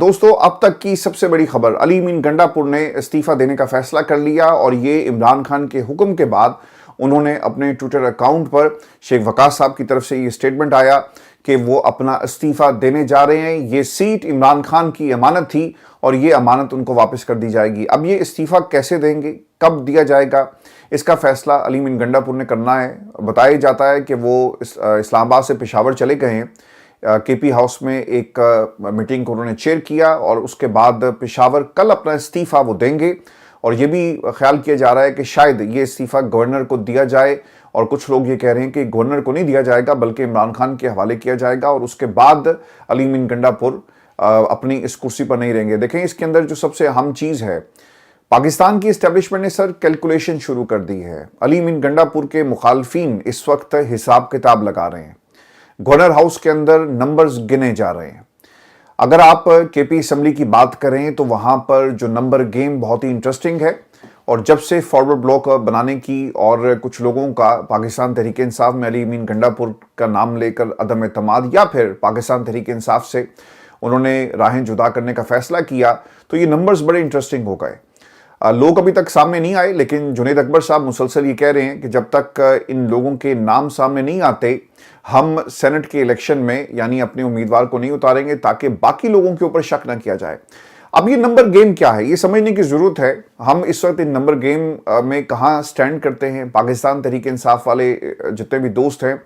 दोस्तों, अब तक की सबसे बड़ी खबर, अली मीन गंडापुर ने इस्तीफा देने का फैसला कर लिया और ये इमरान खान के हुक्म के बाद उन्होंने अपने ट्विटर अकाउंट पर शेख वकास साहब की तरफ से ये स्टेटमेंट आया कि वो अपना इस्तीफा देने जा रहे हैं। ये सीट इमरान खान की अमानत थी और ये अमानत उनको वापस कर दी जाएगी। अब ये इस्तीफा कैसे देंगे, कब दिया जाएगा, इसका फैसला अली मीन गंडापुर ने करना है। बताया जाता है कि वो इस्लामाबाद से पेशावर चले गए हैं। केपी हाउस में एक मीटिंग को उन्होंने चेयर किया और उसके बाद पेशावर कल अपना इस्तीफा वो देंगे। और ये भी ख्याल किया जा रहा है कि शायद ये इस्तीफा गवर्नर को दिया जाए, और कुछ लोग ये कह रहे हैं कि गवर्नर को नहीं दिया जाएगा बल्कि इमरान खान के हवाले किया जाएगा और उसके बाद अली मीन गंडापुर अपनी इस कुर्सी पर नहीं रहेंगे। देखें, इसके अंदर जो सबसे अहम चीज़ है, पाकिस्तान की इस्टेब्लिशमेंट ने सर कैलकुलेशन शुरू कर दी है। अली मीन गंडापुर के मुखालफिन इस वक्त हिसाब किताब लगा रहे हैं। गवर्नर हाउस के अंदर नंबर्स गिने जा रहे हैं। अगर आप केपी असम्बली की बात करें तो वहां पर जो नंबर गेम बहुत ही इंटरेस्टिंग है। और जब से फॉरवर्ड ब्लॉक बनाने की और कुछ लोगों का पाकिस्तान तहरीक इंसाफ में अली मीन गंडापुर का नाम लेकर अदम एतमाद या फिर पाकिस्तान तहरीक इंसाफ से उन्होंने राहें जुदा करने का फैसला किया, तो ये नंबर्स बड़े इंटरेस्टिंग हो गए। लोग अभी तक सामने नहीं आए, लेकिन जुनैद अकबर साहब मुसलसल ये कह रहे हैं कि जब तक इन लोगों के नाम सामने नहीं आते, हम सेनेट के इलेक्शन में यानी अपने उम्मीदवार को नहीं उतारेंगे ताकि बाकी लोगों के ऊपर शक न किया जाए। अब ये नंबर गेम क्या है, ये समझने की जरूरत है। हम इस वक्त इन नंबर गेम में कहाँ स्टैंड करते हैं। पाकिस्तान तहरीक इंसाफ वाले जितने भी दोस्त हैं,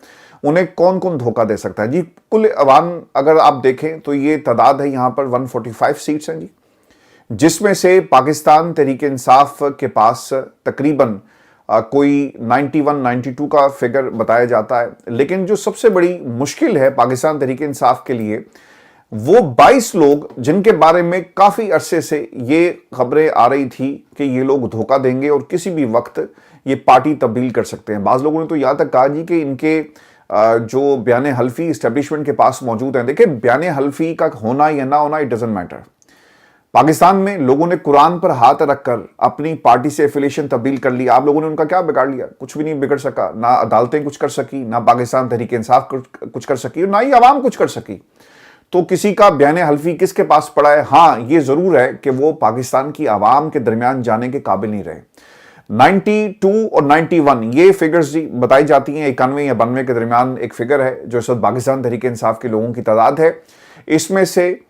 उन्हें कौन कौन धोखा दे सकता है जी। कुल अवाम अगर आप देखें तो ये तादाद है यहाँ पर 145 सीट्स हैं जी, जिसमें से पाकिस्तान तहरीक इंसाफ के पास तकरीबन कोई 91-92 का फिगर बताया जाता है। लेकिन जो सबसे बड़ी मुश्किल है पाकिस्तान तहरीक इंसाफ के लिए, वो 22 लोग जिनके बारे में काफ़ी अरसे से ये खबरें आ रही थी कि ये लोग धोखा देंगे और किसी भी वक्त ये पार्टी तब्दील कर सकते हैं। बाज़ लोगों ने तो यहाँ तक कहा जी कि इनके जो बयान हल्फी इस्टेब्लिशमेंट के पास मौजूद हैं। देखिए, बयान हल्फी का होना या ना होना, इट डजंट मैटर। पाकिस्तान में लोगों ने कुरान पर हाथ रखकर अपनी पार्टी से एफिलिएशन तब्दील कर ली। आप लोगों ने उनका क्या बिगाड़ लिया? कुछ भी नहीं बिगड़ सका। ना अदालतें कुछ कर सकी, ना पाकिस्तान तहरीक इंसाफ कुछ कर सकी, ना ही आवाम कुछ कर सकी। तो किसी का बयान हल्फी किसके पास पड़ा है? हाँ, ये जरूर है कि वो पाकिस्तान की आवाम के दरमियान जाने के काबिल नहीं रहे। 92 और 91 ये फिगर्स जी बताई जाती हैं। 91 या 92 के दरमियान एक फिगर है जो इस वक्त पाकिस्तान तहरीक इंसाफ के लोगों की तादाद है। इसमें से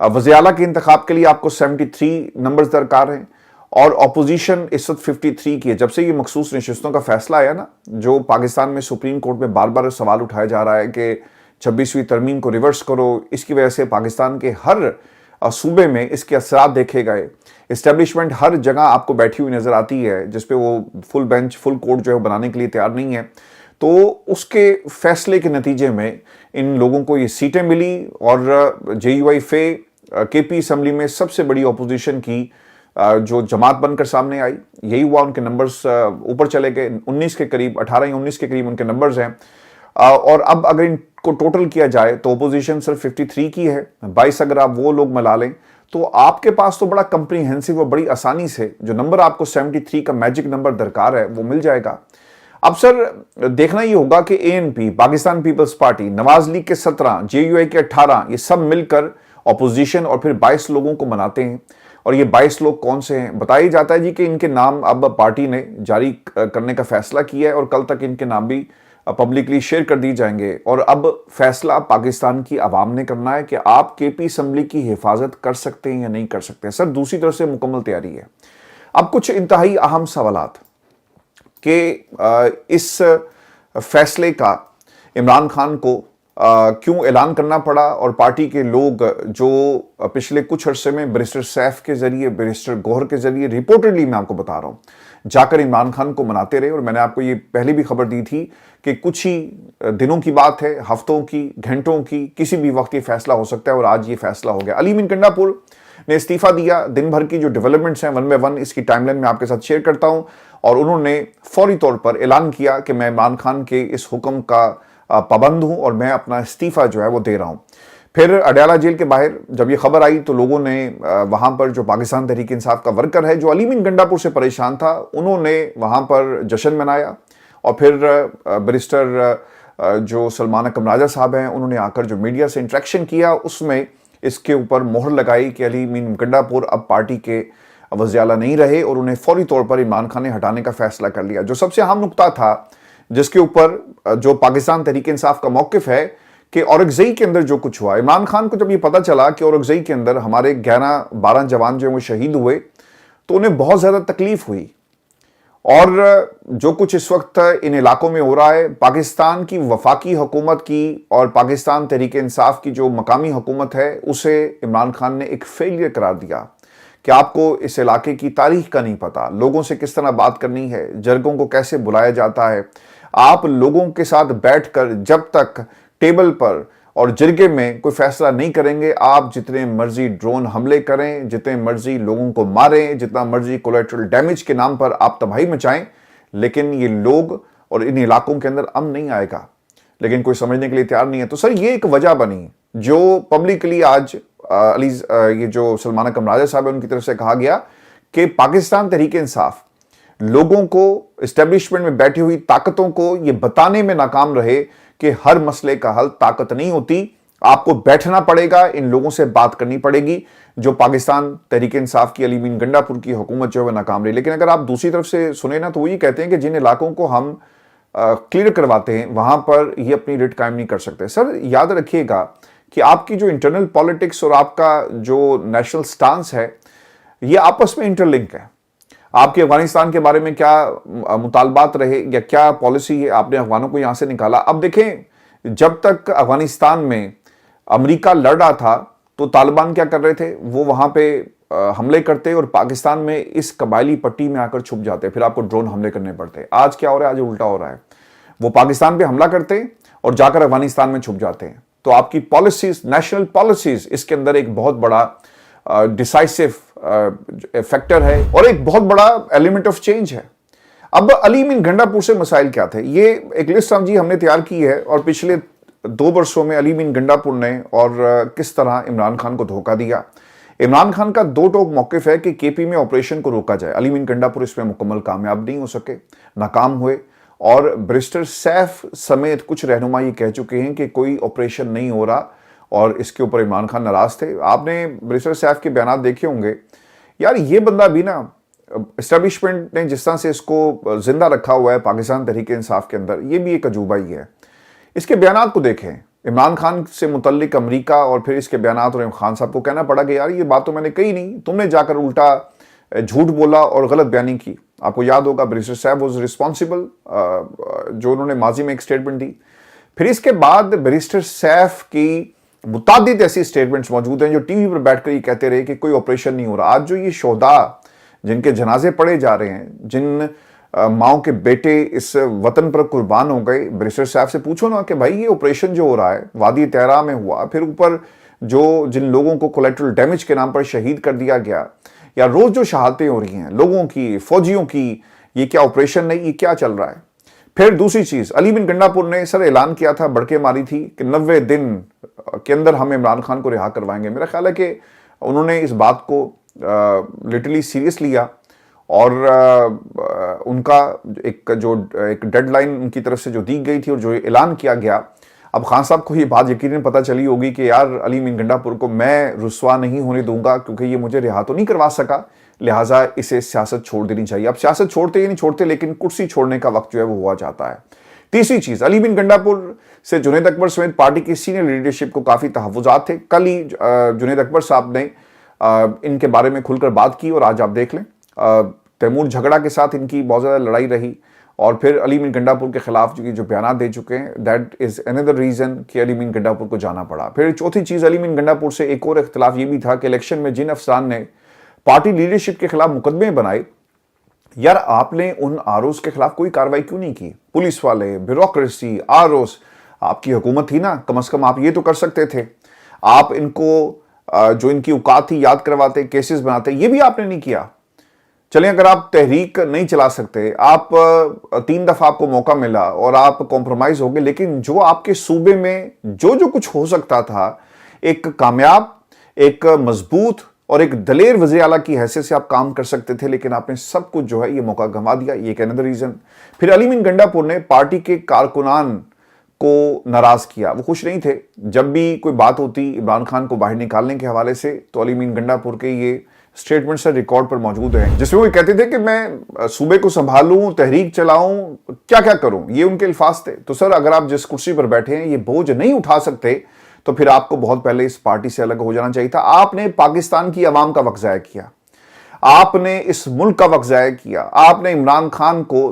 वज़ीर आला के इंतखाब के लिए आपको 73 नंबर्स दरकार हैं और अपोजिशन इस वक्त 53 की है। जब से ये मखसूस नशिस्तों का फैसला आया ना, जो पाकिस्तान में सुप्रीम कोर्ट में बार बार सवाल उठाया जा रहा है कि 26वीं तरमीम को रिवर्स करो, इसकी वजह से पाकिस्तान के हर सूबे में इसके असरात देखे गए। इस्टेब्लिशमेंट हर जगह आपको बैठी हुई नज़र आती है जिसपे वो फुल बेंच फुल कोर्ट जो है बनाने के लिए तैयार नहीं है। तो उसके फैसले के नतीजे में इन लोगों को ये सीटें मिली और JUI फे केपी असम्बली में सबसे बड़ी अपोजिशन की जो जमात बनकर सामने आई, यही हुआ। उनके नंबर्स ऊपर चले गए, 19 के करीब, 18 या 19 के करीब उनके नंबर्स हैं। और अब अगर इनको टोटल किया जाए तो अपोजिशन सिर्फ 53 की है। 22 अगर आप वो लोग मिला लें तो आपके पास तो बड़ा कंप्रीहेंसिव और बड़ी आसानी से जो नंबर आपको 73 का मैजिक नंबर दरकार है वो मिल जाएगा। अब सर देखना ये होगा कि ANP, Pakistan peoples party, Nawaz league के 17, JUI के 18, ये सब मिलकर अपोजिशन और फिर 22 लोगों को मनाते हैं। और ये 22 लोग कौन से हैं? बताया जाता है जी कि इनके नाम अब पार्टी ने जारी करने का फैसला किया है और कल तक इनके नाम भी पब्लिकली शेयर कर दिए जाएंगे। और अब फैसला पाकिस्तान की आवाम ने करना है कि आप केपी असम्बली की हिफाजत कर सकते हैं या नहीं कर सकते हैं। सर दूसरी तरफ से मुकम्मल तैयारी है। अब कुछ इंतहाई अहम सवालात कि इस फैसले का इमरान खान को क्यों ऐलान करना पड़ा और पार्टी के लोग जो पिछले कुछ अरसे में बैरिस्टर सैफ के जरिए, बैरिस्टर गौहर के जरिए रिपोर्टेडली मैं आपको बता रहा हूं, जाकर इमरान खान को मनाते रहे। और मैंने आपको ये पहले भी खबर दी थी कि कुछ ही दिनों की बात है, हफ्तों की, घंटों की, किसी भी वक्त ये फैसला हो सकता है और आज ये फैसला हो गया। अली मीन गंडापुर ने इस्तीफा दिया। दिन भर की जो डेवलपमेंट्स हैं वन बाय वन इसकी टाइमलाइन में आपके साथ शेयर करता हूं। और उन्होंने फौरी तौर पर ऐलान किया कि मैं इमरान खान के इस हुक्म का पाबंद हूं और मैं अपना इस्तीफा जो है वो दे रहा हूं। फिर अडयाला जेल के बाहर जब ये खबर आई तो लोगों ने वहां पर जो पाकिस्तान तहरीक इंसाफ का वर्कर है जो अली मीन गंडापुर से परेशान था, उन्होंने वहां पर जश्न मनाया। और फिर बैरिस्टर जो सलमान अकम राजा साहब हैं उन्होंने आकर जो मीडिया से इंटरेक्शन किया उसमें اس کے اوپر مہر لگائی کہ علی امین گنڈاپور اب پارٹی کے وزیر اعلیٰ نہیں رہے اور انہیں فوری طور پر عمران خان نے ہٹانے کا فیصلہ کر لیا. جو سب سے اہم نقطہ تھا جس کے اوپر جو پاکستان تحریک انصاف کا موقف ہے کہ اورگزئی کے اندر جو کچھ ہوا، عمران خان کو جب یہ پتا چلا کہ اورگزئی کے اندر ہمارے 11-12 جوان جو ہیں وہ شہید ہوئے تو انہیں بہت زیادہ تکلیف ہوئی. اور جو کچھ اس وقت ان علاقوں میں ہو رہا ہے، پاکستان کی وفاقی حکومت کی اور پاکستان تحریک انصاف کی جو مقامی حکومت ہے اسے عمران خان نے ایک فیلئر قرار دیا کہ آپ کو اس علاقے کی تاریخ کا نہیں پتا، لوگوں سے کس طرح بات کرنی ہے، جرگوں کو کیسے بلایا جاتا ہے. آپ لوگوں کے ساتھ بیٹھ کر جب تک ٹیبل پر اور جرگے میں کوئی فیصلہ نہیں کریں گے، آپ جتنے مرضی ڈرون حملے کریں، جتنے مرضی لوگوں کو ماریں، جتنا مرضی کولیٹرل ڈیمیج کے نام پر آپ تباہی مچائیں، لیکن یہ لوگ اور ان علاقوں کے اندر امن نہیں آئے گا. لیکن کوئی سمجھنے کے لیے تیار نہیں ہے. تو سر یہ ایک وجہ بنی جو پبلکلی آج یہ جو سلمانہ کمراجہ صاحب ہے ان کی طرف سے کہا گیا کہ پاکستان تحریک انصاف لوگوں کو، اسٹیبلشمنٹ میں بیٹھی ہوئی طاقتوں کو یہ بتانے میں ناکام رہے کہ ہر مسئلے کا حل طاقت نہیں ہوتی، آپ کو بیٹھنا پڑے گا، ان لوگوں سے بات کرنی پڑے گی. جو پاکستان تحریک انصاف کی علی امین گنڈاپور کی حکومت جو ہے وہ ناکام رہی. لیکن اگر آپ دوسری طرف سے سنیں نا تو وہ یہ کہتے ہیں کہ جن علاقوں کو ہم کلیئر کرواتے ہیں وہاں پر یہ اپنی ریٹ قائم نہیں کر سکتے. سر یاد رکھیے گا کہ آپ کی جو انٹرنل پالیٹکس اور آپ کا جو نیشنل سٹانس ہے یہ آپس میں انٹر لنک ہے. آپ کے افغانستان کے بارے میں کیا مطالبات رہے یا کیا پالیسی ہے، آپ نے افغانوں کو یہاں سے نکالا. اب دیکھیں جب تک افغانستان میں امریکہ لڑ رہا تھا تو طالبان کیا کر رہے تھے، وہ وہاں پہ حملے کرتے اور پاکستان میں اس قبائلی پٹی میں آ کر چھپ جاتے، پھر آپ کو ڈرون حملے کرنے پڑتے. آج کیا ہو رہا ہے؟ آج الٹا ہو رہا ہے. وہ پاکستان پہ حملہ کرتے اور جا کر افغانستان میں چھپ جاتے ہیں. تو آپ کی پالیسیز، نیشنل پالیسیز، اس کے اندر ایک بہت بڑا ڈیسائسو فیکٹر ہے اور ایک بہت بڑا ایلیمنٹ آف چینج ہے. اب علی امین گنڈاپور سے مسائل کیا تھے، یہ ایک لسٹ ہم نے تیار کی ہے اور پچھلے 2 برسوں میں علی امین گنڈاپور نے اور کس طرح عمران خان کو دھوکہ دیا. عمران خان کا 2 ٹوک موقف ہے کہ کے پی میں آپریشن کو روکا جائے. علی امین گنڈاپور اس میں مکمل کامیاب نہیں ہو سکے، ناکام ہوئے. اور بیرسٹر سیف سمیت کچھ رہنما یہ کہہ چکے ہیں کہ کوئی آپریشن نہیں ہو رہا اور اس کے اوپر عمران خان ناراض تھے. آپ نے بیرسٹر سیف کے بیانات دیکھے ہوں گے. یار یہ بندہ بھی نا اسٹیبلشمنٹ نے جس طرح سے اس کو زندہ رکھا ہوا ہے پاکستان تحریک انصاف کے اندر، یہ بھی ایک عجوبہ ہی ہے. اس کے بیانات کو دیکھیں، عمران خان سے متعلق امریکہ اور پھر اس کے بیانات، اور عمران خان صاحب کو کہنا پڑا کہ یار یہ بات تو میں نے کہی نہیں، تم نے جا کر الٹا جھوٹ بولا اور غلط بیانی کی. آپ کو یاد ہوگا بیرسٹر صاحب واز ریسپانسبل، جو انہوں نے ماضی میں ایک سٹیٹمنٹ دی. پھر اس کے بعد بیرسٹر سیف کی متعدد ایسی سٹیٹمنٹس موجود ہیں جو ٹی وی پر بیٹھ کر یہ کہتے رہے کہ کوئی آپریشن نہیں ہو رہا. آج جو یہ شہداء جن کے جنازے پڑے جا رہے ہیں، جن ماؤں کے بیٹے اس وطن پر قربان ہو گئے، بیرسٹر صاحب سے پوچھو نا کہ بھائی یہ آپریشن جو ہو رہا ہے وادی تہرا میں ہوا، پھر اوپر جن لوگوں کو کولیٹرل ڈیمیج کے نام پر شہید کر دیا گیا، یا روز جو شہادتیں ہو رہی ہیں لوگوں کی، فوجیوں کی، یہ کیا آپریشن نہیں، یہ کیا چل رہا ہے؟ پھر دوسری چیز، علی امین گنڈاپور نے سر اعلان کیا تھا، بڑکے ماری تھی کہ 90 دن کے اندر ہم عمران خان کو رہا کروائیں گے. میرا خیال ہے کہ انہوں نے اس بات کو لٹرلی سیریس لیا اور ان کا ایک ڈیڈ لائن ان کی طرف سے جو دی گئی تھی اور جو اعلان کیا گیا. اب خان صاحب کو یہ بات یقیناً پتہ چلی ہوگی کہ یار علی امین گنڈاپور کو میں رسوا نہیں ہونے دوں گا کیونکہ یہ مجھے رہا تو نہیں کروا سکا، لہٰذا اسے سیاست چھوڑ دینی چاہیے. اب سیاست چھوڑتے یا نہیں چھوڑتے، لیکن کرسی چھوڑنے کا وقت جو ہے وہ ہوا جاتا ہے. تیسری چیز، علی امین گنڈاپور سے جنید اکبر سمیت پارٹی کی سینئر لیڈرشپ کو کافی تحفظات تھے. کل ہی جنید اکبر صاحب نے ان کے بارے میں کھل کر بات کی اور آج آپ دیکھ لیں تیمور جھگڑا کے ساتھ ان کی بہت زیادہ لڑائی رہی اور پھر علی امین گنڈاپور کے خلاف جو بیانات دے چکے ہیں، دیٹ از اندر ریزن کہ علی امین گنڈاپور کو جانا پڑا. پھر چوتھی چیز، علی امین گنڈاپور سے ایک اور اختلاف یہ بھی تھا کہ الیکشن میں جن افسران نے پارٹی لیڈرشپ کے خلاف مقدمے بنائے، یار آپ نے ان آروز کے خلاف کوئی کاروائی کیوں نہیں کی؟ پولیس والے، بیوروکریسی، آروز، آپ کی حکومت تھی نا، کم از کم آپ یہ تو کر سکتے تھے. آپ ان کو جو ان کی اوقات تھی یاد کرواتے، کیسز بناتے، یہ بھی آپ نے نہیں کیا. چلیں اگر آپ تحریک نہیں چلا سکتے، آپ 3 دفعہ آپ کو موقع ملا اور آپ کمپرومائز ہو گئے، لیکن جو آپ کے صوبے میں جو کچھ ہو سکتا تھا، ایک کامیاب، ایک مضبوط اور ایک دلیر وزیر اعلیٰ کی حیثیت سے آپ کام کر سکتے تھے، لیکن آپ نے سب کچھ جو ہے یہ موقع گنوا دیا. یہ ایک اندر ریزن. پھر علی امین گنڈاپور نے پارٹی کے کارکنان کو ناراض کیا. وہ خوش نہیں تھے. جب بھی کوئی بات ہوتی عمران خان کو باہر نکالنے کے حوالے سے تو علی امین گنڈا پور کے یہ سٹیٹمنٹ سے ریکارڈ پر موجود ہیں جس میں وہ کہتے تھے کہ میں صوبے کو سنبھالوں, تحریک چلاؤں, کیا کیا کروں, یہ ان کے الفاظ تھے. تو سر اگر آپ جس کرسی پر بیٹھے ہیں یہ بوجھ نہیں اٹھا سکتے تو پھر آپ کو بہت پہلے اس پارٹی سے الگ ہو جانا چاہیے تھا. آپ نے پاکستان کی عوام کا وقت ضائع کیا, آپ نے اس ملک کا وقت ضائع کیا, آپ نے عمران خان کو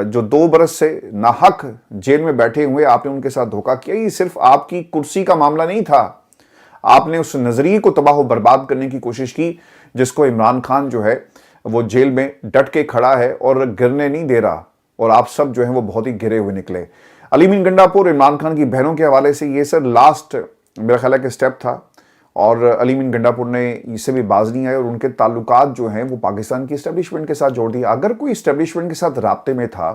جو 2 برس سے ناحق جیل میں بیٹھے ہوئے آپ نے ان کے ساتھ دھوکہ کیا. یہ صرف آپ کی کرسی کا معاملہ نہیں تھا, آپ نے اس نظریے کو تباہ و برباد کرنے کی کوشش کی جس کو عمران خان جو ہے وہ جیل میں ڈٹ کے کھڑا ہے اور گرنے نہیں دے رہا, اور آپ سب جو ہیں وہ بہت ہی گرے ہوئے نکلے. علی امین گنڈا پور عمران خان کی بہنوں کے حوالے سے یہ سر لاسٹ میرا خیال ہے کہ سٹیپ تھا, اور علی امین گنڈا پور نے اس سے بھی باز نہیں آئے اور ان کے تعلقات جو ہیں وہ پاکستان کی اسٹیبلشمنٹ کے ساتھ جوڑ دیا. اگر کوئی اسٹیبلشمنٹ کے ساتھ رابطے میں تھا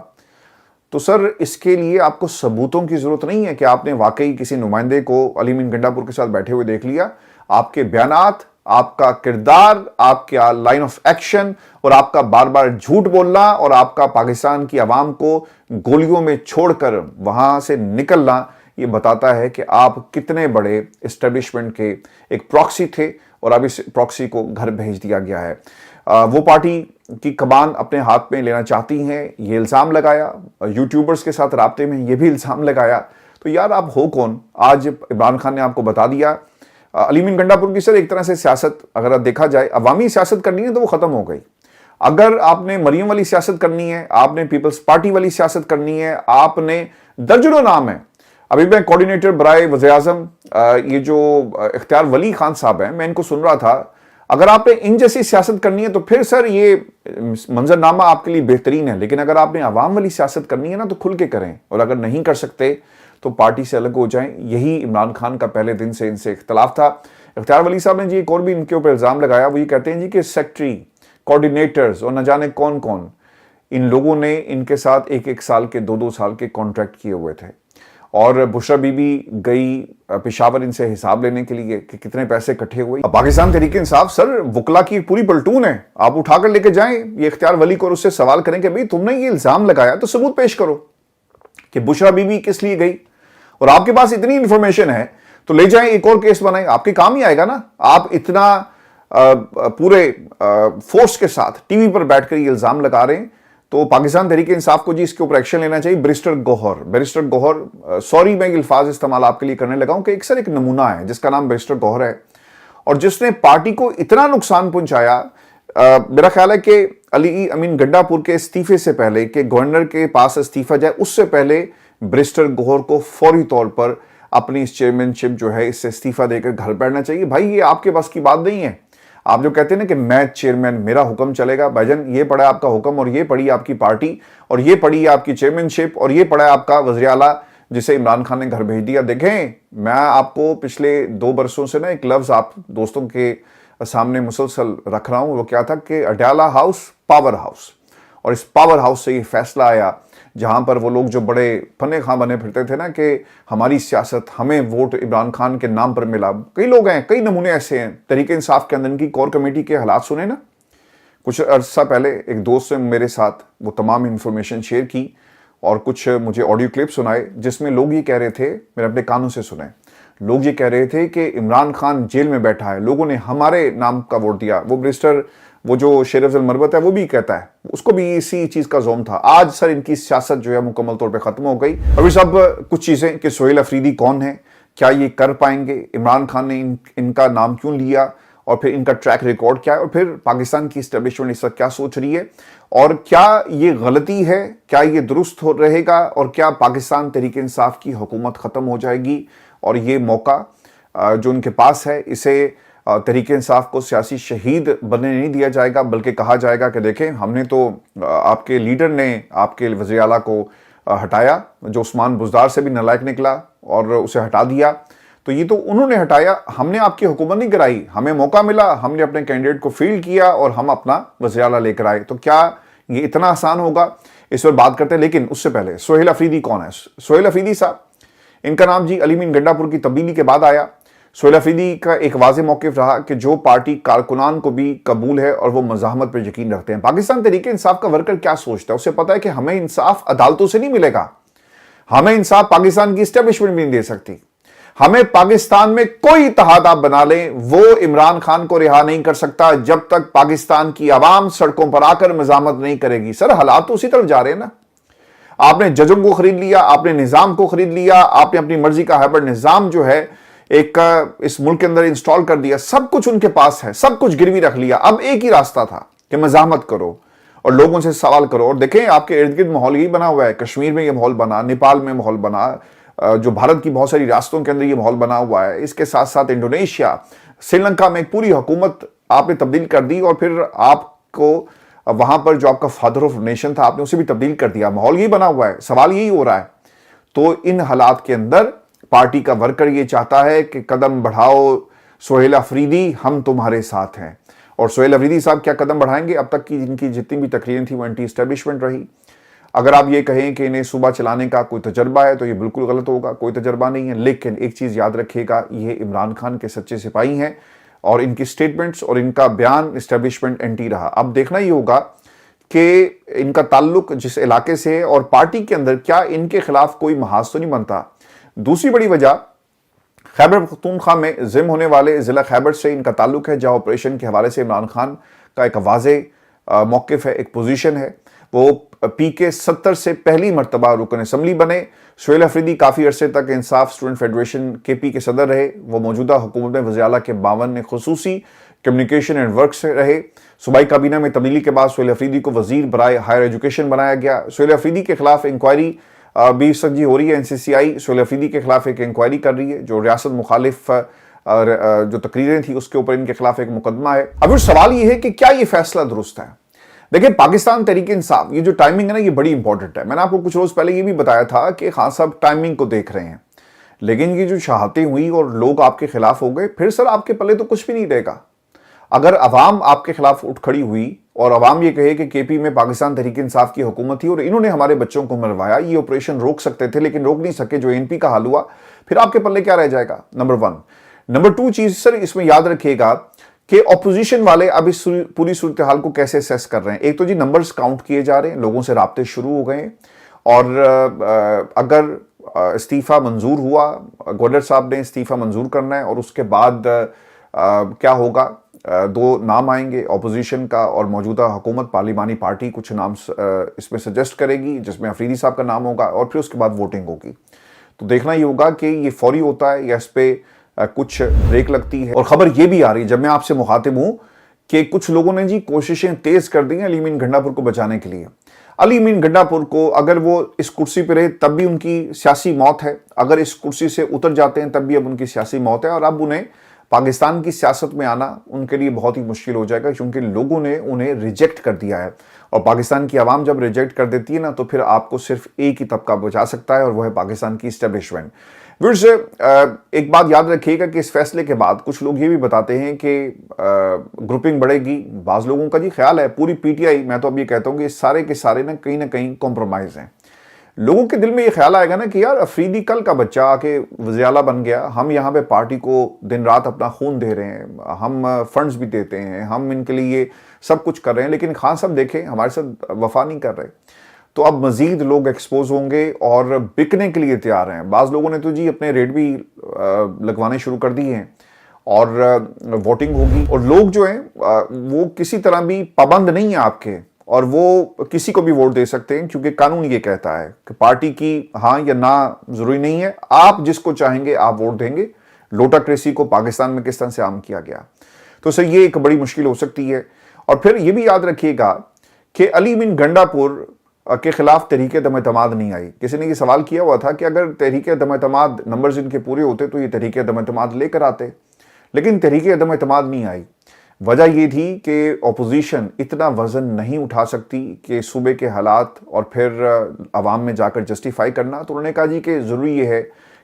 تو سر اس کے لیے آپ کو ثبوتوں کی ضرورت نہیں ہے کہ آپ نے واقعی کسی نمائندے کو علی امین گنڈا پور کے ساتھ بیٹھے ہوئے دیکھ لیا. آپ کے بیانات, آپ کا کردار, آپ کا لائن آف ایکشن اور آپ کا بار بار جھوٹ بولنا اور آپ کا پاکستان کی عوام کو گولیوں میں چھوڑ کر وہاں سے نکلنا یہ بتاتا ہے کہ آپ کتنے بڑے اسٹیبلشمنٹ کے ایک پراکسی تھے اور اب اس پراکسی کو گھر بھیج دیا گیا ہے. وہ پارٹی کی کمان اپنے ہاتھ میں لینا چاہتی ہیں, یہ الزام لگایا. یوٹیوبرز کے ساتھ رابطے میں یہ بھی الزام لگایا. تو یار آپ ہو کون؟ آج عمران خان نے آپ کو بتا دیا. علی امین گنڈا پور کی سر ایک طرح سے سیاست اگر دیکھا جائے عوامی سیاست کرنی ہے تو وہ ختم ہو گئی. اگر آپ نے مریم والی سیاست کرنی ہے, آپ نے پیپلز پارٹی والی سیاست کرنی ہے, آپ نے درجنوں نام ہے. ابھی میں کوارڈینیٹر برائے وزیر اعظم یہ جو اختیار ولی خان صاحب ہیں, میں ان کو سن رہا تھا. اگر آپ نے ان جیسی سیاست کرنی ہے تو پھر سر یہ منظرنامہ آپ کے لیے بہترین ہے, لیکن اگر آپ نے عوام والی سیاست کرنی ہے نا تو کھل کے کریں, اور اگر نہیں کر سکتے تو پارٹی سے الگ ہو جائیں. یہی عمران خان کا پہلے دن سے ان سے اختلاف تھا. اختیار ولی صاحب نے جی ایک اور بھی ان کے اوپر الزام لگایا. وہ یہ کہتے ہیں جی کہ سیکٹری, کوارڈینیٹرز اور نہ جانے کون کون, ان لوگوں نے ان کے ساتھ 1-1 سال کے 2-2 سال کے کانٹریکٹ کیے ہوئے تھے, اور بشرا بی بی گئی پشاور ان سے حساب لینے کے لیے کہ کتنے پیسے اکٹھے ہوئے. پاکستان تحریک انصاف سر وکلا کی پوری پلٹون ہے, آپ اٹھا کر لے کے جائیں یہ اختیار ولی کو اور اس سے سوال کریں کہ بھئی تم نے یہ الزام لگایا تو ثبوت پیش کرو کہ بشرا بی بی کس لیے گئی, اور آپ کے پاس اتنی انفارمیشن ہے تو لے جائیں ایک اور کیس بنائیں, آپ کے کام ہی آئے گا نا. آپ اتنا پورے فورس کے ساتھ ٹی وی پر بیٹھ کر یہ الزام لگا رہے ہیں تو پاکستان تحریک انصاف کو جی اس کے اوپر ایکشن لینا چاہیے. بیرسٹر گوہر سوری میں الفاظ استعمال آپ کے لیے کرنے لگا ہوں کہ ایک نمونہ ہے جس کا نام بیرسٹر گوہر ہے, اور جس نے پارٹی کو اتنا نقصان پہنچایا. میرا خیال ہے کہ علی امین گنڈا پور کے استعفے سے پہلے کہ گورنر کے پاس استعفیٰ جائے اس سے پہلے بیرسٹر گوہر کو فوری طور پر اپنی اس چیئرمین شپ جو ہے اس سے استعفیٰ دے کر گھر بیٹھنا چاہیے. بھائی یہ آپ کے پاس کی بات نہیں ہے. آپ جو کہتے ہیں نا کہ میں چیئرمین, میرا حکم چلے گا, بھائی جان یہ پڑا آپ کا حکم, اور یہ پڑی آپ کی پارٹی, اور یہ پڑی آپ کی چیئرمین شپ, اور یہ پڑا آپ کا وزیر اعلیٰ جسے عمران خان نے گھر بھیج دیا. دیکھیں میں آپ کو پچھلے 2 برسوں سے نا ایک لفظ آپ دوستوں کے سامنے مسلسل رکھ رہا ہوں, وہ کیا تھا کہ اڈیالہ ہاؤس پاور ہاؤس, اور اس پاور ہاؤس سے یہ فیصلہ آیا جہاں پر وہ لوگ جو بڑے پنے خاں بنے پھرتے تھے نا کہ ہماری سیاست, ہمیں ووٹ عمران خان کے نام پر ملا. کئی لوگ ہیں, کئی نمونے ایسے ہیں تحریک انصاف کے اندر. ان کی کور کمیٹی کے حالات سنے نا. کچھ عرصہ پہلے ایک دوست نے میرے ساتھ وہ تمام انفارمیشن شیئر کی اور کچھ مجھے آڈیو کلپ سنائے جس میں لوگ یہ کہہ رہے تھے, میں نے اپنے کانوں سے سنے, لوگ یہ کہہ رہے تھے کہ عمران خان جیل میں بیٹھا ہے, لوگوں نے ہمارے نام کا ووٹ دیا. وہ بیرسٹر وہ جو شیر افضل مربت ہے وہ بھی کہتا ہے, اس کو بھی اسی چیز کا زوم تھا. آج سر ان کی سیاست جو ہے مکمل طور پہ ختم ہو گئی. ابھی سب کچھ چیزیں کہ سہیل افریدی کون ہے, کیا یہ کر پائیں گے, عمران خان نے ان کا نام کیوں لیا, اور پھر ان کا ٹریک ریکارڈ کیا ہے, اور پھر پاکستان کی اسٹیبلشمنٹ اس وقت کیا سوچ رہی ہے, اور کیا یہ غلطی ہے, کیا یہ درست رہے گا, اور کیا پاکستان تحریک انصاف کی حکومت ختم ہو جائے گی, اور یہ موقع جو ان کے پاس ہے اسے تحریک انصاف کو سیاسی شہید بننے نہیں دیا جائے گا, بلکہ کہا جائے گا کہ دیکھیں ہم نے تو آپ کے لیڈر نے آپ کے وزیر اعلیٰ کو ہٹایا جو عثمان بزدار سے بھی نالائق نکلا اور اسے ہٹا دیا, تو یہ تو انہوں نے ہٹایا, ہم نے آپ کی حکومت نہیں کرائی, ہمیں موقع ملا, ہم نے اپنے کینڈیڈیٹ کو فیلڈ کیا اور ہم اپنا وزیر اعلیٰ لے کر آئے. تو کیا یہ اتنا آسان ہوگا, اس پر بات کرتے ہیں. لیکن اس سے پہلے سہیل افریدی کون ہے؟ سہیل افریدی صاحب, ان کا نام جی علی امین گنڈا پور کی تبدیلی کے بعد آیا. سہیل افریدی کا ایک واضح موقف رہا کہ جو پارٹی کارکنان کو بھی قبول ہے اور وہ مزاحمت پر یقین رکھتے ہیں. پاکستان تحریک انصاف کا ورکر کیا سوچتا ہے, اسے پتا ہے کہ ہمیں انصاف عدالتوں سے نہیں ملے گا, हमें इंसाफ पाकिस्तान की एस्टेब्लिशमेंट भी नहीं दे सकती। हमें पाकिस्तान में कोई इत्तेहाद आप बना लें, वो इमरान खान को रिहा नहीं कर सकता जब तक पाकिस्तान की आवाम सड़कों पर आकर मजामत नहीं करेगी। सर हालात तो उसी तरफ जा रहे हैं ना। आपने जजों को खरीद लिया, आपने निजाम को खरीद लिया, आपने अपनी मर्जी का हाइब्रिड निजाम जो है एक इस मुल्क के अंदर इंस्टॉल कर दिया। सब कुछ उनके पास है, सब कुछ गिरवी रख लिया। अब एक ही रास्ता था कि मजामत करो और लोगों से सवाल करो। और देखें आपके इर्द गिर्द माहौल यही बना हुआ है। कश्मीर में ये माहौल बना, नेपाल में माहौल बना, जो भारत की बहुत सारी रियासतों के अंदर ये माहौल बना हुआ है। इसके साथ साथ इंडोनेशिया, श्रीलंका में एक पूरी हुकूमत आपने तब्दील कर दी और फिर आपको वहां पर जो आपका फादर ऑफ नेशन था आपने उसे भी तब्दील कर दिया। माहौल यही बना हुआ है, सवाल यही हो रहा है। तो इन हालात के अंदर पार्टी का वर्कर ये चाहता है कि कदम बढ़ाओ सोहेल अफरीदी, हम तुम्हारे साथ हैं। और सोहेल अफरीदी साहब क्या कदम बढ़ाएंगे? अब तक की इनकी जितनी भी तकरीरें थी वो एंटी एस्टेब्लिशमेंट रही। अगर आप ये कहें कि इन्हें सूबा चलाने का कोई तजर्बा है तो ये बिल्कुल गलत होगा, कोई तजर्बा नहीं है। लेकिन एक चीज याद रखिएगा, ये इमरान खान के सच्चे सिपाही हैं और इनकी स्टेटमेंट्स और इनका बयान एस्टेब्लिशमेंट एंटी रहा। अब देखना ही होगा कि इनका ताल्लुक जिस इलाके से है और पार्टी के अंदर क्या इनके खिलाफ कोई महाज तो नहीं बनता। दूसरी बड़ी वजह, खैबर पख्तूनख्वा में जिम होने वाले जिला खैबर से इनका ताल्लुक है, जहां ऑपरेशन के हवाले से इमरान खान का एक वाज़ेह मौक़िफ़ है, एक पोजीशन है। वो PK 70 से पहली मरतबा रुकन असम्बली बने। सोहेल अफरीदी काफ़ी अरसे तक इंसाफ स्टूडेंट फेडरेशन KP के सदर रहे। वो मौजूदा हुकूमत में वज़ीर आला के 52 में खुसूसी कम्युनिकेशन एंड वर्क्स रहे। सूबाई काबीना में तब्दीली के बाद सोहेल अफरीदी को वजीर बराए हायर एजुकेशन बनाया गया। सोहेल अफरीदी के खिलाफ इंक्वायरी भी संजी हो रही है। NCCI सोहेल अफरीदी के खिलाफ एक इंक्वायरी कर रही है। जो रियासत मुखालिफ जो तकरीरें थी उसके ऊपर इनके खिलाफ एक मुकदमा है। अब सवाल ये है कि क्या ये फैसला दुरुस्त है? देखिए, पाकिस्तान तहरीक इंसाफ, ये जो टाइमिंग है ना, ये बड़ी इंपॉर्टेंट है। मैंने आपको कुछ रोज पहले ये भी बताया था कि खान साहब टाइमिंग को देख रहे हैं, लेकिन ये जो शहादतें हुई और लोग आपके खिलाफ हो गए, फिर सर आपके पल्ले तो कुछ भी नहीं रहेगा। अगर अवाम आपके खिलाफ उठ खड़ी हुई और अवाम ये कहे कि KP में पाकिस्तान तहरीक इंसाफ की हुकूमत थी और इन्होंने हमारे बच्चों को मरवाया, ये ऑपरेशन रोक सकते थे लेकिन रोक नहीं सके, जो ANP का हाल हुआ, फिर आपके पल्ले क्या रह जाएगा? नंबर 1। नंबर 2 चीज सर इसमें याद रखिएगा कि ऑपोजिशन वाले अब इस पूरी सूरत हाल को कैसे असेस कर रहे हैं। एक तो जी नंबर्स काउंट किए जा रहे हैं, लोगों से राब्ते शुरू हो गए और अगर इस्तीफा मंजूर हुआ, गवर्नर साहब ने इस्तीफा मंजूर करना है और उसके बाद क्या होगा, 2 नाम आएंगे ऑपोजिशन का और मौजूदा हुकूमत पार्लिमानी पार्टी कुछ नाम इसमें सजेस्ट करेगी जिसमें अफरीदी साहब का नाम होगा और फिर उसके बाद वोटिंग होगी। तो देखना ही होगा कि ये फौरी होता है या इस पर कुछ ब्रेक लगती है। और खबर ये भी आ रही है, जब मैं आपसे मुखातिब हूं, कि कुछ लोगों ने जी कोशिशें तेज कर दी हैं अली अमीन गंडापुर को बचाने के लिए। अली अमीन गंडापुर को अगर वो इस कुर्सी पर रहे तब भी उनकी सियासी मौत है, अगर इस कुर्सी से उतर जाते हैं तब भी अब उनकी सियासी मौत है और अब उन्हें पाकिस्तान की सियासत में आना उनके लिए बहुत ही मुश्किल हो जाएगा क्योंकि लोगों ने उन्हें रिजेक्ट कर दिया है। और पाकिस्तान की आवाम जब रिजेक्ट कर देती है ना, तो फिर आपको सिर्फ एक ही तबका बचा सकता है और वह है पाकिस्तान की इस्टेब्लिशमेंट। व्यूअर्स, एक बात याद रखिएगा कि इस फैसले के बाद कुछ लोग ये भी बताते हैं कि ग्रुपिंग बढ़ेगी। बाज़ लोगों का जी ख्याल है पूरी PTI, मैं तो अब ये कहता हूँ कि सारे के सारे ना कहीं कॉम्प्रोमाइज़ हैं। लोगों के दिल में ये ख्याल आएगा ना कि यार अफरीदी कल का बच्चा आके वज़ीर आला बन गया, हम यहाँ पे पार्टी को दिन रात अपना खून दे रहे हैं, हम फंड्स भी देते हैं, हम इनके लिए सब कुछ कर रहे हैं, लेकिन खान साहब देखें हमारे साथ वफा नहीं कर रहे। तो अब मजीद लोग एक्सपोज होंगे और बिकने के लिए तैयार हैं। बाज़ लोगों ने तो जी अपने रेट भी लगवाने शुरू कर दिए हैं और वोटिंग होगी और लोग जो हैं वो किसी तरह भी पाबंद नहीं है आपके और वो किसी को भी वोट दे सकते हैं क्योंकि कानून ये कहता है कि पार्टी की हाँ या ना जरूरी नहीं है, आप जिसको चाहेंगे आप वोट देंगे। लोटाक्रेसी को पाकिस्तान में किस तरह से आम किया गया, तो सर ये एक बड़ी मुश्किल हो सकती है। और फिर ये भी याद रखिएगा कि अली अमीन गंडापुर के खिलाफ तहरीक दम-ए-तमाद नहीं आई। किसी ने ये सवाल किया हुआ था कि अगर तहरीक दम-ए-तमाद नंबर्स इनके पूरे होते तो ये तहरीक दम-ए-तमाद लेकर आते, लेकिन तहरीक दम-ए-तमाद नहीं आई। वजह ये थी कि ऑपोजिशन इतना वजन नहीं उठा सकती कि सूबे के हालात और फिर अवाम में जाकर जस्टिफाई करना। तो उन्होंने कहा जी कि ज़रूरी ये है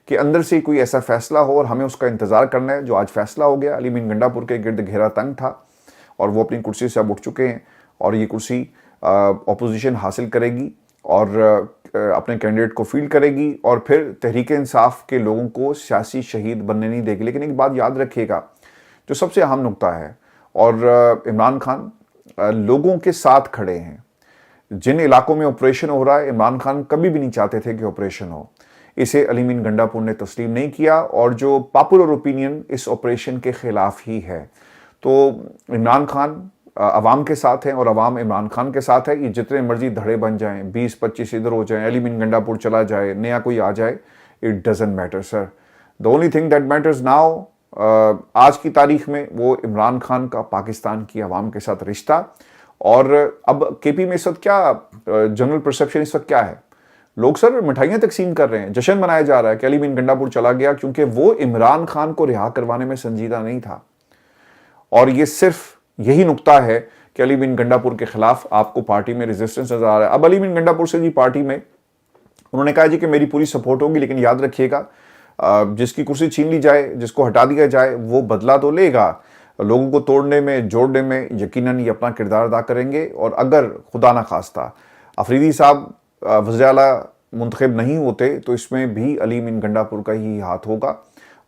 कि अंदर से कोई ऐसा फैसला हो और हमें उसका इंतज़ार करना है, जो आज फैसला हो गया। अली अमीन गंडापुर के गिर्द घेरा तंग था और वो अपनी कुर्सी से अब उठ चुके हैं और ये कुर्सी ऑपोजिशन हासिल करेगी और अपने कैंडिडेट को फील्ड करेगी और फिर तहरीक इंसाफ के लोगों को सियासी शहीद बनने नहीं देगी। लेकिन एक बात याद रखिएगा जो सबसे अहम नुकता है, और इमरान खान लोगों के साथ खड़े हैं। जिन इलाकों में ऑपरेशन हो रहा है, इमरान खान कभी भी नहीं चाहते थे कि ऑपरेशन हो। इसे अली मीन गंडापुर ने तस्लीम नहीं किया और जो पॉपुलर ओपिनियन इस ऑपरेशन के खिलाफ ही है। तो इमरान खान अवाम के साथ है और अवाम इमरान खान के साथ है। ये जितने मर्जी धड़े बन जाएं, 20-25 इधर हो जाएं, अली मीन गंडापुर चला जाए, नया कोई आ जाए, it doesn't matter sir. The only thing that matters now, आज की तारीख में, वो इमरान खान का पाकिस्तान की अवाम के साथ रिश्ता। और अब केपी में इस वक्त क्या जनरल परसेप्शन इस वक्त क्या है? लोग सर मिठाइयां तकसीम कर रहे हैं, जश्न मनाया जा रहा है कि अली मीन गंडापुर चला गया, क्योंकि वो इमरान खान को रिहा करवाने में संजीदा नहीं था। और ये सिर्फ यही नुक्ता है कि अली मीन गंडापुर के खिलाफ आपको पार्टी में रेजिस्टेंस नजर आ रहा है। अब अली मीन गंडापुर से जी पार्टी में उन्होंने कहा जी कि मेरी पूरी सपोर्ट होगी, लेकिन याद रखिएगा जिसकी कुर्सी छीन ली जाए, जिसको हटा दिया जाए, वो बदला तो लेगा। लोगों को तोड़ने में, जोड़ने में यकीनन ये अपना किरदार अदा करेंगे। और अगर खुदा ना खास्ता अफरीदी साहब वज़ीर आला मुंतखब नहीं होते तो इसमें भी अली मीन गंडापुर का ही हाथ होगा।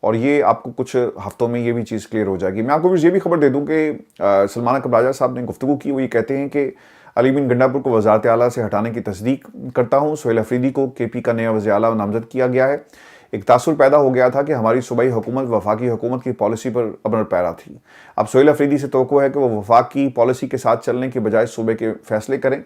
और ये आपको कुछ हफ्तों में ये भी चीज़ क्लियर हो जाएगी। मैं आपको ये भी खबर दे दूं कि सलमान अकबर राजा साहब ने गुफ्तगू की। वो ये कहते हैं कि अली मीन गंडापुर को वज़ारत आला से हटाने की तस्दीक करता हूँ। सोहेल अफरीदी को केपी का नया वज़ीर आला नामज़द किया गया है। एक तासुर पैदा हो गया था कि हमारी सूबाई हुकूमत वफाकी हुकूमत की पॉलिसी पर अमल पैरा थी। अब सोहेल अफरीदी से तवक्को है कि वो वफाक की पॉलिसी के साथ चलने के बजाय सूबे के फैसले करें।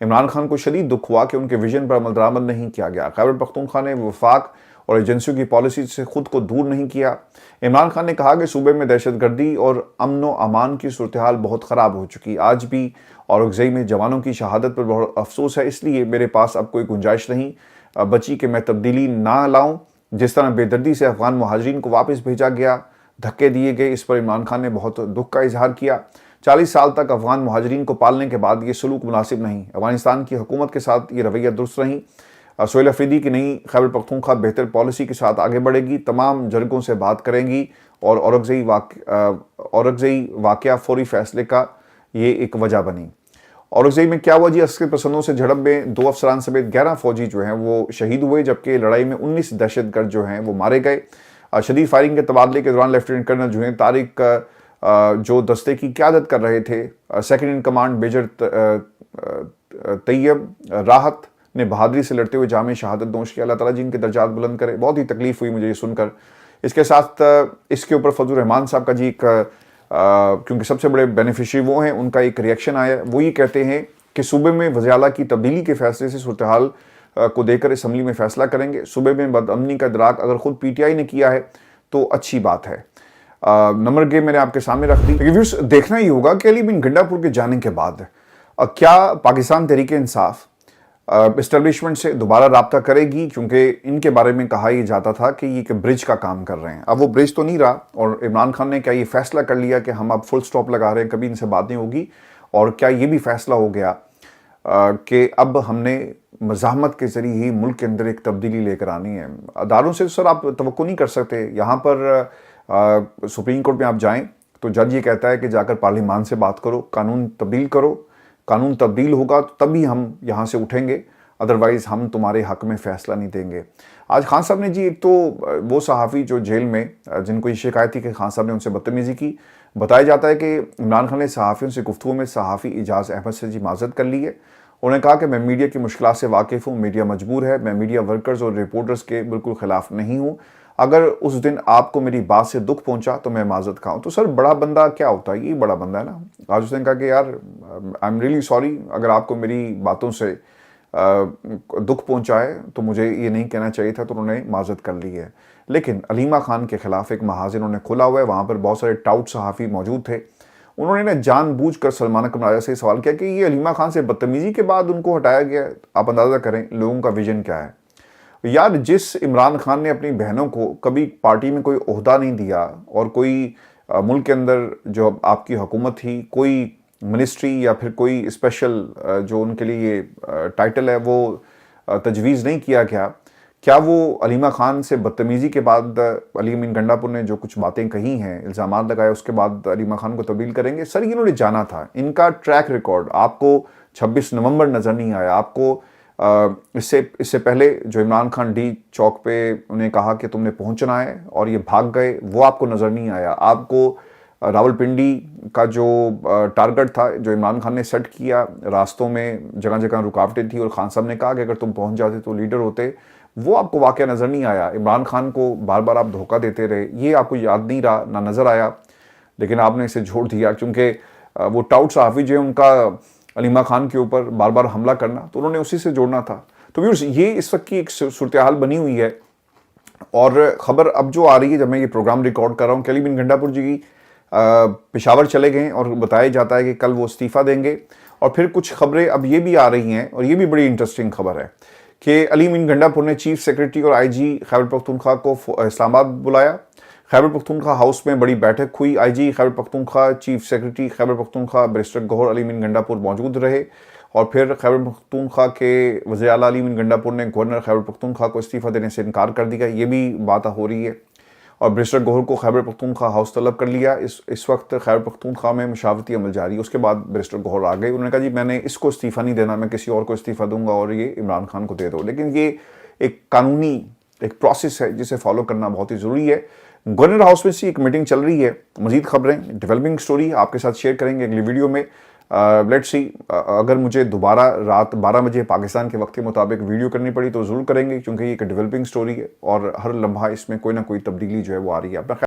इमरान खान को शदीद दुख हुआ कि उनके विजन पर अमल दरामद नहीं किया गया। खैबर पख्तूनख्वा ने वफाक और एजेंसियों की पॉलिसी से खुद को दूर नहीं किया। इमरान खान ने कहा कि सूबे में दहशतगर्दी और अमन व अमान की सूरत हाल बहुत ख़राब हो चुकी। आज भी औरंगज़ई में जवानों की शहादत पर बहुत अफसोस है, इसलिए मेरे पास अब कोई गुंजाइश नहीं बची कि मैं तब्दीली ना लाऊं। जिस तरह बेदर्दी से अफगान महाजरीन को वापस भेजा गया, धक्के दिए गए, इस पर इमरान खान ने बहुत दुख का इजहार किया। 40 साल तक अफगान महाजरीन को पालने के बाद ये सलूक मुनासिब नहीं। अफगानिस्तान की हुकूमत के साथ ये रवैया दुरुस्त नहीं। सोहेल अफरीदी की नई खैबर पख्तूनख्वा बेहतर पॉलिसी के साथ आगे बढ़ेगी, तमाम जरगों से बात करेंगी और औरंगज़ई वाक़या फौरी फैसले का ये एक वजह बनी। औरंगज़ई में क्या हुआ जी? अस्कर पसंदों से झड़प में 2 अफसरान समेत 11 फौजी जो हैं वो शहीद हुए, जबकि लड़ाई में 19 दहशतगर्द जो हैं वो मारे गए। शदीद फायरिंग के तबादले के दौरान लेफ्टिनेंट कर्नल जुनैद तारिक जो दस्ते की क़यादत कर रहे थे, second in command major Tayyab Rahat ने बहादुरी से लड़ते हुए जामे शहादत नोश किया। अल्लाह ताला जी इनके दर्जात बुलंद करे। बहुत ही तकलीफ हुई मुझे ये सुनकर। इसके साथ इसके ऊपर फजलुर रहमान साहब का जी एक क्योंकि सबसे बड़े बेनिफिशियरी वो हैं, उनका एक रिएक्शन आया। वो ये कहते हैं कि सूबे में वज़ीर आला की तब्दीली के फैसले से सूरत हाल को देकर असम्बली में फैसला करेंगे। सूबे में बदअमनी का इदराक अगर खुद पीटीआई ने किया है तो अच्छी बात है। नंबर गेम मैंने आपके सामने रख दी। व्यूअर्स, देखना ही होगा कि अली मीन गंडापुर के जाने के बाद क्या पाकिस्तान तहरीक इंसाफ इस्टेब्लिशमेंट से दोबारा राब्ता करेगी, क्योंकि इनके बारे में कहा यह जाता था कि ये एक ब्रिज का काम कर रहे हैं। अब वो ब्रिज तो नहीं रहा और इमरान खान ने क्या ये फैसला कर लिया कि हम अब फुल स्टॉप लगा रहे हैं, कभी इनसे बात नहीं होगी। और क्या ये भी फैसला हो गया कि अब हमने मज़ाहमत के ज़रिए ही मुल्क के अंदर एक तब्दीली लेकर आनी है। अदारों से सर आप तवक्को नहीं कर सकते। यहाँ पर सुप्रीम कोर्ट में आप जाएँ तो जज ये कहता है कि जाकर पार्लियामान से बात करो, कानून तब्दील करो। कानून तब्दील होगा तो तभी हम यहाँ से उठेंगे, अदरवाइज़ हम तुम्हारे हक़ में फ़ैसला नहीं देंगे। आज खान साहब ने जी एक तो वो सहाफ़ी जो जेल में जिनको ये शिकायत थी कि खान साहब ने उनसे बदतमीज़ी की, बताया जाता है कि इमरान खान ने सहाफ़ियों से गुफ्तगू में सहाफ़ी इजाज़ अहमद से जी माज़रत कर ली है। उन्होंने कहा कि मैं मीडिया की मुश्किलात से वाकिफ़ हूँ, मीडिया मजबूर है, मैं मीडिया वर्कर्स और रिपोर्टर्स के बिल्कुल ख़िलाफ़ नहीं हूँ। अगर उस दिन आपको मेरी बात से दुख पहुंचा तो मैं माजरत खाऊं। तो सर बड़ा बंदा क्या होता है? ये बड़ा बंदा है ना। आज उसने कहा कि यार आई एम रियली सॉरी, अगर आपको मेरी बातों से दुख पहुंचा है तो मुझे ये नहीं कहना चाहिए था, तो उन्होंने माजरत कर ली है। लेकिन अलीमा खान के खिलाफ एक महाज़ उन्होंने खोला हुआ है, वहाँ पर बहुत सारे टाउट सहाफ़ी मौजूद थे। उन्होंने ना जानबूझकर सलमान अकबर राजा से सवाल किया कि ये अलीमा खान से बदतमीज़ी के बाद उनको हटाया गया। आप अंदाज़ा करें लोगों का विजन क्या है। यार, जिस इमरान खान ने अपनी बहनों को कभी पार्टी में कोई ओहदा नहीं दिया और कोई मुल्क के अंदर जो आपकी हुकूमत थी, कोई मिनिस्ट्री या फिर कोई स्पेशल जो उनके लिए टाइटल है वो तजवीज़ नहीं किया गया, क्या वो अलीमा खान से बदतमीज़ी के बाद अली मीन गंडापुर ने जो कुछ बातें कही हैं, इल्ज़ामात लगाए, उसके बाद अलीमा खान को तब्दील करेंगे? सर इन्होंने जाना था। इनका ट्रैक रिकॉर्ड आपको 26 नवंबर नज़र नहीं आया। आपको इससे पहले जो इमरान खान डी चौक पे उन्हें कहा कि तुमने पहुंचना है और ये भाग गए, वो आपको नज़र नहीं आया। आपको रावलपिंडी का जो टारगेट था जो इमरान खान ने सेट किया, रास्तों में जगह जगह रुकावटें थी और खान साहब ने कहा कि अगर तुम पहुंच जाते तो लीडर होते, वो आपको वाकया नज़र नहीं आया। इमरान खान को बार बार आप धोखा देते रहे, ये आपको याद नहीं रहा, ना नज़र आया, लेकिन आपने इसे जोड़ दिया क्योंकि वो टाउट सहाफ़ी जो है उनका अलीमा खान के ऊपर बार बार हमला करना, तो उन्होंने उसी से जोड़ना था। तो व्यूअर्स, ये इस वक्त की एक सूरत हाल बनी हुई है। और ख़बर अब जो आ रही है, जब मैं ये प्रोग्राम रिकॉर्ड कर रहा हूँ, अली बिन गंडापुर जी पेशावर चले गए और बताया जाता है कि कल वो इस्तीफ़ा देंगे। और फिर कुछ खबरें अब ये भी आ रही हैं, और ये भी बड़ी इंटरेस्टिंग खबर है कि अली बिन गंडापुर ने चीफ सेक्रेटरी और आईजी खैबर पख्तूनख्वा को इस्लामाबाद बुलाया। खैबर पख्तूनख्वा हाउस में बड़ी बैठक हुई। IG Khyber Pakhtunkhwa, chief secretary Khyber Pakhtunkhwa barrister Gohar Ali bin Gandapur मौजूद रहे। और फिर खैबर पख्तूनख्वा के वज़ीर आला अली बिन गंडापुर ने गवर्नर खैबर पख्तूनख्वा को इस्तीफ़ा देने से इनकार कर दिया। ये भी बात हो रही है। और बैरिस्टर गौहर को खैबर पख्तूनख्वा हाउस तलब कर लिया। इस वक्त खैबर पख्तूनख्वा में मशावरती अमल जारी है। उसके बाद बैरिस्टर गौहर आ गए, उन्होंने कहा जी मैंने इसको इस्तीफ़ा नहीं देना, मैं किसी और को इस्तीफ़ा दूंगा और ये इमरान खान को दे दो। लेकिन ये एक कानूनी एक प्रोसेस है जिसे फॉलो करना बहुत ही ज़रूरी है। गवर्नर हाउस में से एक मीटिंग चल रही है। मज़ीद खबरें, डेवलपिंग स्टोरी आपके साथ शेयर करेंगे अगली वीडियो में। लेट्स सी, अगर मुझे दोबारा रात 12 बजे पाकिस्तान के वक्त के मुताबिक वीडियो करनी पड़ी तो ज़रूर करेंगे, क्योंकि ये एक डेवलपिंग स्टोरी है और हर लम्हा इसमें कोई ना कोई तब्दीली जो है वो आ रही है।